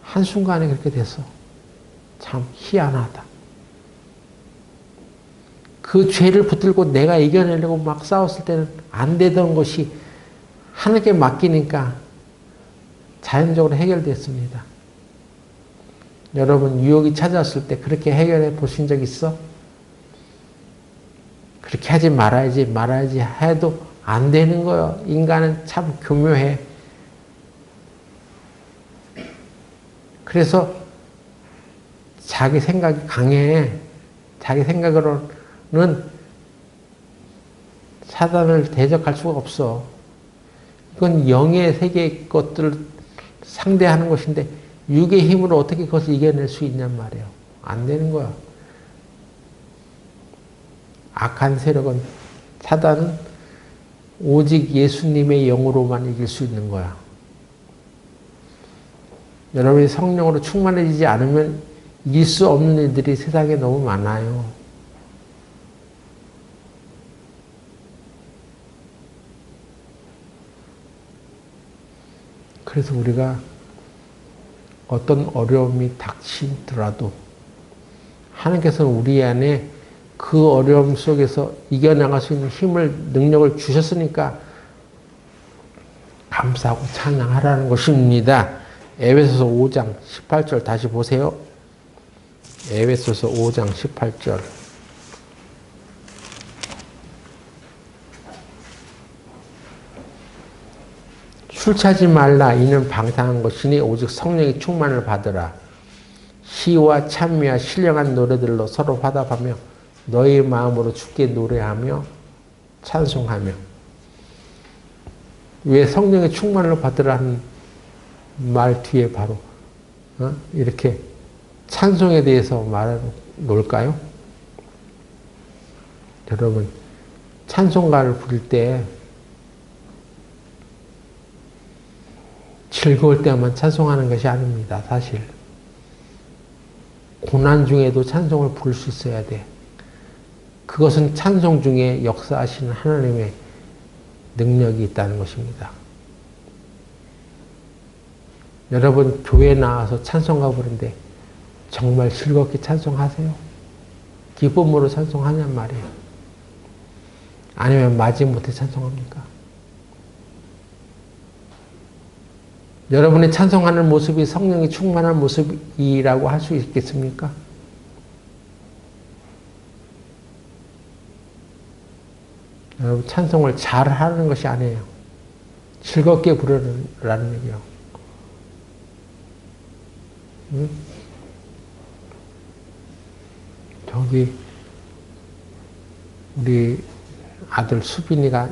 한순간에 그렇게 됐어. 참 희한하다. 그 죄를 붙들고 내가 이겨내려고 막 싸웠을 때는 안 되던 것이 하나님께 맡기니까 자연적으로 해결됐습니다. 여러분 유혹이 찾아왔을 때 그렇게 해결해 보신 적 있어? 그렇게 하지 말아야지 해도 안 되는 거예요. 인간은 참 교묘해. 그래서 자기 생각이 강해. 자기 생각으로는 사단을 대적할 수가 없어. 이건 영의 세계의 것들을 상대하는 것인데 육의 힘으로 어떻게 그것을 이겨낼 수 있냔 말이에요. 안 되는 거야. 악한 세력은, 사단은 오직 예수님의 영으로만 이길 수 있는 거야. 여러분이 성령으로 충만해지지 않으면 이길 수 없는 일들이 세상에 너무 많아요. 그래서 우리가 어떤 어려움이 닥치더라도 하나님께서는 우리 안에 그 어려움 속에서 이겨나갈 수 있는 힘을, 능력을 주셨으니까 감사하고 찬양하라는 것입니다. 에베소서 5장 18절 다시 보세요. 에베소서 5장 18절. 술 취하지 말라. 이는 방탕한 것이니 오직 성령의 충만을 받으라. 시와 찬미와 신령한 노래들로 서로 화답하며 너희 마음으로 주께 노래하며 찬송하며. 왜 성령의 충만을 받으라는 말 뒤에 바로 이렇게 찬송에 대해서 말해 놓을까요? 여러분, 찬송가를 부를 때 즐거울 때만 찬송하는 것이 아닙니다. 사실 고난 중에도 찬송을 부를 수 있어야 돼. 그것은 찬송 중에 역사하시는 하나님의 능력이 있다는 것입니다. 여러분 교회 나와서 찬송가 부르는데 정말 즐겁게 찬송하세요? 기쁨으로 찬송하냔 말이에요. 아니면 마지못해 찬송합니까? 여러분의 찬송하는 모습이 성령이 충만한 모습이라고 할 수 있겠습니까? 여러분 찬송을 잘 하는 것이 아니에요. 즐겁게 부르라는 얘기예요. 응? 저기 우리 아들 수빈이가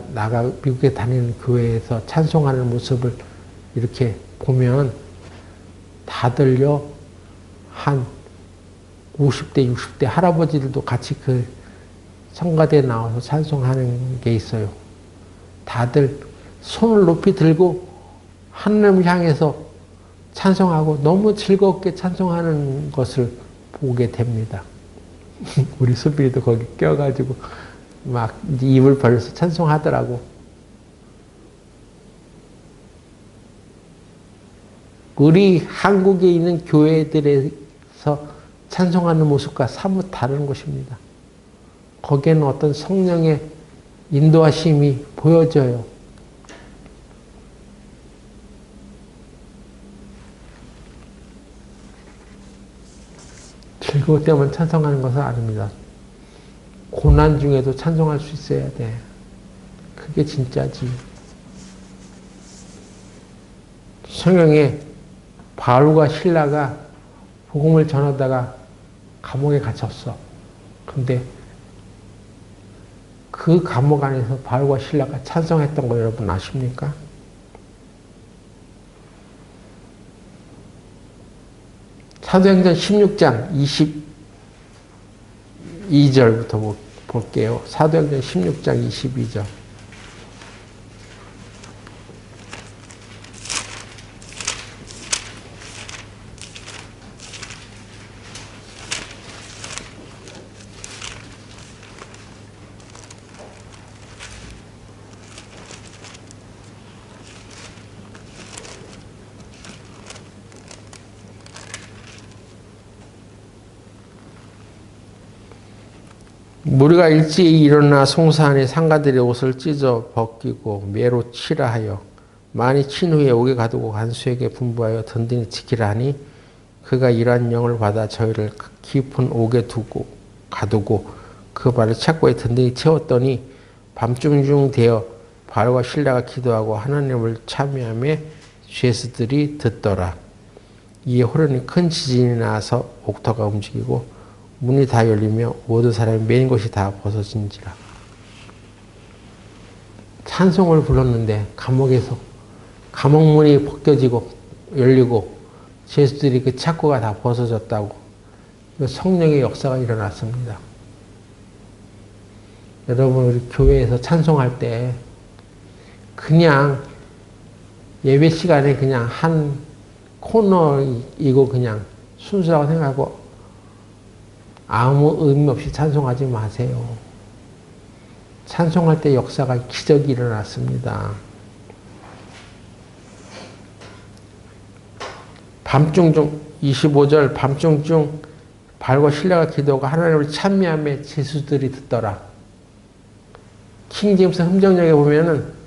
미국에 다니는 교회에서 찬송하는 모습을 이렇게 보면 다들요 한 50대 60대 할아버지들도 같이 그 성가대에 나와서 찬송하는 게 있어요. 다들 손을 높이 들고 하나님을 향해서 찬송하고 너무 즐겁게 찬송하는 것을 보게 됩니다. 우리 수빈이도 거기 껴가지고 막 입을 벌려서 찬송하더라고. 우리 한국에 있는 교회들에서 찬송하는 모습과 사뭇 다른 것입니다. 거기에는 어떤 성령의 인도하심이 보여져요. 즐거울 때만 찬송하는 것은 아닙니다. 고난 중에도 찬송할 수 있어야 돼. 그게 진짜지. 성경에 바울과 실라가 복음을 전하다가 감옥에 갇혔어. 근데 그 감옥 안에서 바울과 실라가 찬송했던 거 여러분 아십니까? 사도행전 16장 22절부터 볼게요. 사도행전 16장 22절. 무리가 일찍 일어나 송사 안에 상가들의 옷을 찢어 벗기고 매로 치라 하여 만이 친 후에 옥에 가두고 간수에게 분부하여 든든히 지키라 하니 그가 이러한 명을 받아 저희를 깊은 옥에 가두고 그 발을 착고에 든든히 채웠더니 밤중중 되어 바알과 신라가 기도하고 하나님을 참여하며 죄수들이 듣더라. 이에 호련히 큰 지진이 나서 옥터가 움직이고 문이 다 열리며 모든 사람이 맨 곳이 다 벗어진지라. 찬송을 불렀는데 감옥에서 감옥문이 벗겨지고 열리고 죄수들이 그 착고가 다 벗어졌다고. 성령의 역사가 일어났습니다. 여러분 우리 교회에서 찬송할 때 그냥 예배 시간에 그냥 한 코너이고 그냥 순수라고 생각하고 아무 의미 없이 찬송하지 마세요. 찬송할 때 역사가 기적이 일어났습니다. 밤중중 25절 밤중중 바알과 신라가 기도하고 하나님을 찬미하며 죄수들이 듣더라. 킹제임스 흠정역에 보면은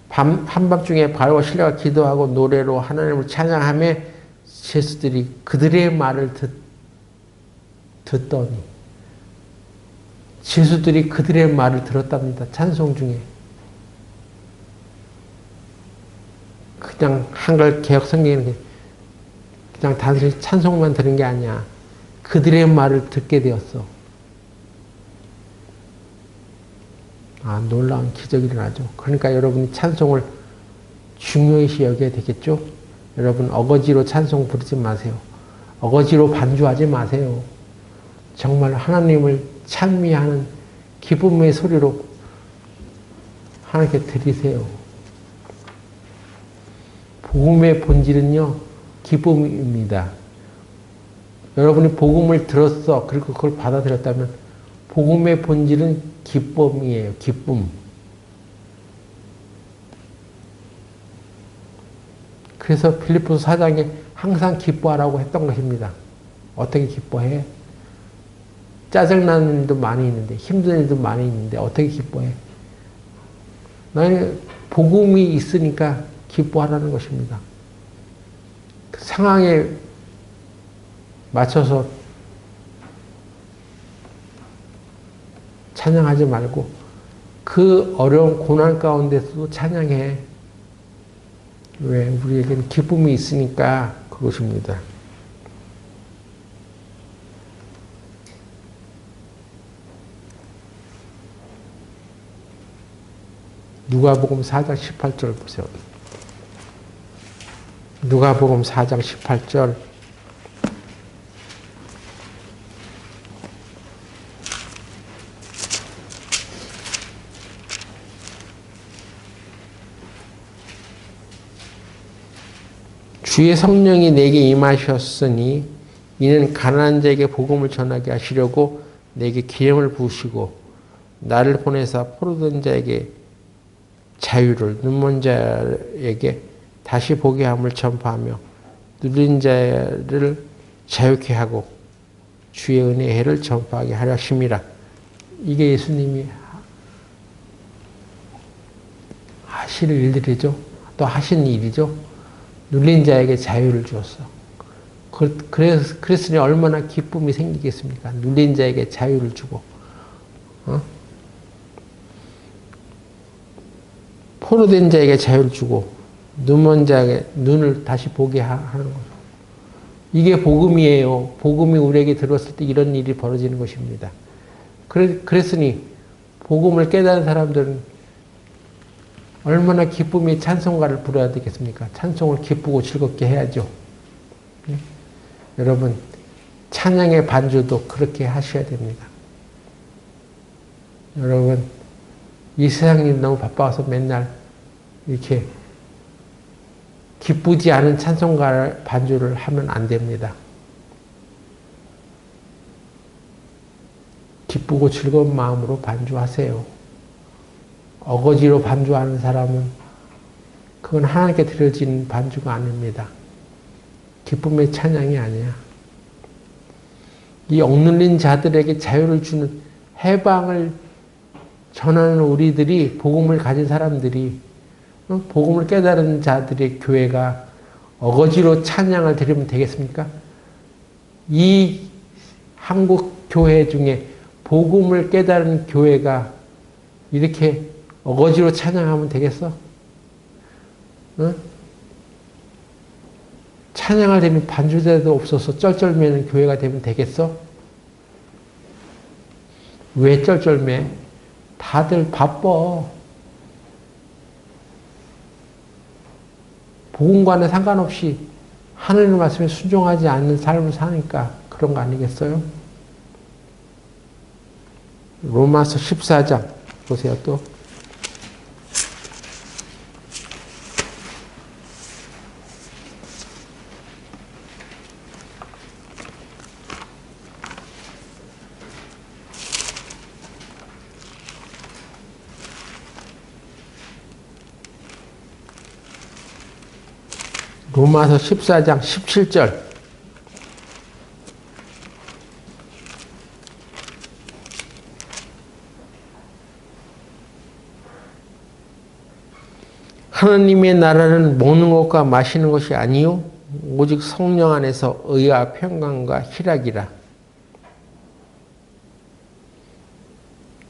한밤중에 바알과 신라가 기도하고 노래로 하나님을 찬양하며 죄수들이 그들의 말을 듣더니 죄수들이 그들의 말을 들었답니다. 찬송 중에. 그냥 한글 개혁 성경에는 그냥 단순히 찬송만 들은 게 아니야. 그들의 말을 듣게 되었어. 놀라운 기적이 일어나죠. 그러니까 여러분이 찬송을 중요시 여겨야 되겠죠? 여러분 어거지로 찬송 부르지 마세요. 어거지로 반주하지 마세요. 정말 하나님을 찬미하는 기쁨의 소리로 하나님께 드리세요. 복음의 본질은요, 기쁨입니다. 여러분이 복음을 들었어. 그리고 그걸 받아들였다면 복음의 본질은 기쁨이에요. 기쁨. 그래서 빌립보서 4장에 항상 기뻐하라고 했던 것입니다. 어떻게 기뻐해? 짜증나는 일도 많이 있는데, 힘든 일도 많이 있는데 어떻게 기뻐해? 나는 복음이 있으니까 기뻐하라는 것입니다. 그 상황에 맞춰서 찬양하지 말고 그 어려운 고난 가운데서도 찬양해. 왜? 우리에게는 기쁨이 있으니까 그것입니다. 누가복음 4장 18절 보세요. 누가복음 4장 18절. 주의 성령이 내게 임하셨으니 이는 가난한 자에게 복음을 전하게 하시려고 내게 기름을 부으시고 나를 보내사 포로된 자에게 자유를, 눈먼 자에게 다시 보게 함을 전파하며 누린 자를 자유케 하고 주의 은혜의 해를 전파하게 하려 하심이라. 이게 예수님이 하실 일들이죠. 또 하신 일이죠. 눌린 자에게 자유를 주었어. 그랬으니 얼마나 기쁨이 생기겠습니까? 눌린 자에게 자유를 주고, 포로된 자에게 자유를 주고, 눈먼 자에게 눈을 다시 보게 하는 거죠. 이게 복음이에요. 복음이 우리에게 들어왔을 때 이런 일이 벌어지는 것입니다. 그랬으니 복음을 깨달은 사람들은 얼마나 기쁨의 찬송가를 부르어야 되겠습니까? 찬송을 기쁘고 즐겁게 해야죠. 여러분, 찬양의 반주도 그렇게 하셔야 됩니다. 여러분, 이 세상이 너무 바빠서 맨날 이렇게 기쁘지 않은 찬송가 반주를 하면 안 됩니다. 기쁘고 즐거운 마음으로 반주하세요. 어거지로 반주하는 사람은 그건 하나님께 드려진 반주가 아닙니다. 기쁨의 찬양이 아니야. 이 억눌린 자들에게 자유를 주는 해방을 전하는 우리들이, 복음을 가진 사람들이 복음을 깨달은 자들의 교회가 어거지로 찬양을 드리면 되겠습니까? 이 한국 교회 중에 복음을 깨달은 교회가 이렇게 어거지로 찬양하면 되겠어? 응? 찬양을 드리는 반주자도 없어서 쩔쩔매는 교회가 되면 되겠어? 왜 쩔쩔매? 다들 바빠. 복음과는 상관없이 하나님 말씀에 순종하지 않는 삶을 사니까 그런 거 아니겠어요? 로마서 14장 보세요 또. 로마서 14장 17절. 하나님의 나라는 먹는 것과 마시는 것이 아니요 오직 성령 안에서 의와 평강과 희락이라.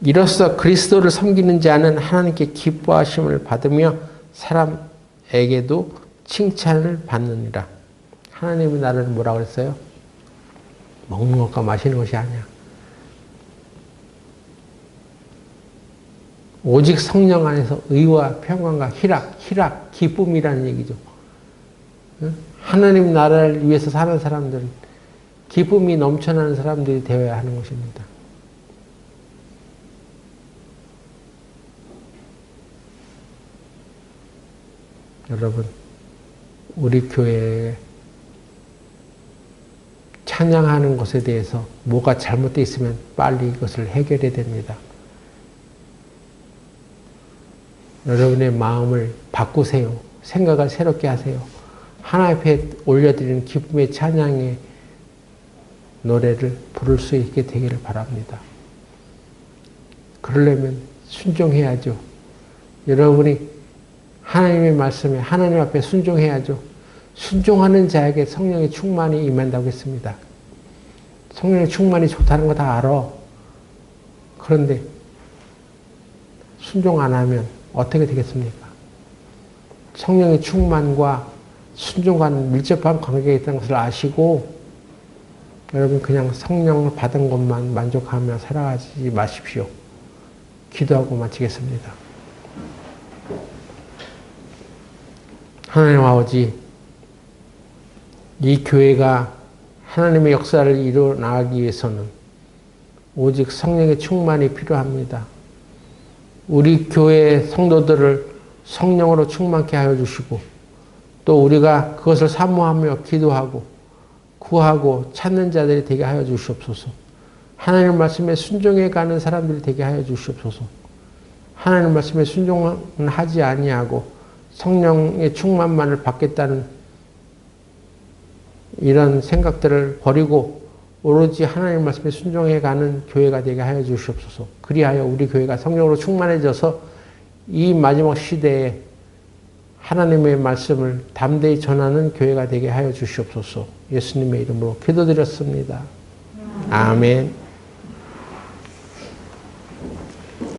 이로써 그리스도를 섬기는 자는 하나님께 기뻐하심을 받으며 사람에게도 칭찬을 받느니라. 하나님의 나라는 뭐라고 그랬어요? 먹는 것과 마시는 것이 아니야. 오직 성령 안에서 의와 평강과 희락, 기쁨이라는 얘기죠. 하나님 나라를 위해서 사는 사람들은 기쁨이 넘쳐나는 사람들이 되어야 하는 것입니다. 여러분, 우리 교회에 찬양하는 것에 대해서 뭐가 잘못되어 있으면 빨리 이것을 해결해야 됩니다. 여러분의 마음을 바꾸세요. 생각을 새롭게 하세요. 하나님 앞에 올려드리는 기쁨의 찬양의 노래를 부를 수 있게 되기를 바랍니다. 그러려면 순종해야죠. 여러분이 하나님의 말씀에 하나님 앞에 순종해야죠. 순종하는 자에게 성령의 충만이 임한다고 했습니다. 성령의 충만이 좋다는 거 다 알아. 그런데 순종 안 하면 어떻게 되겠습니까? 성령의 충만과 순종과는 밀접한 관계가 있다는 것을 아시고 여러분 그냥 성령을 받은 것만 만족하며 살아가지 마십시오. 기도하고 마치겠습니다. 하나님 아버지, 이 교회가 하나님의 역사를 이루어 나가기 위해서는 오직 성령의 충만이 필요합니다. 우리 교회 성도들을 성령으로 충만케 하여 주시고 또 우리가 그것을 사모하며 기도하고 구하고 찾는 자들이 되게 하여 주시옵소서. 하나님 말씀에 순종해 가는 사람들이 되게 하여 주시옵소서. 하나님 말씀에 순종은 하지 아니하고 성령의 충만만을 받겠다는 이런 생각들을 버리고 오로지 하나님 말씀에 순종해 가는 교회가 되게 하여 주시옵소서. 그리하여 우리 교회가 성령으로 충만해져서 이 마지막 시대에 하나님의 말씀을 담대히 전하는 교회가 되게 하여 주시옵소서. 예수님의 이름으로 기도드렸습니다. 아멘.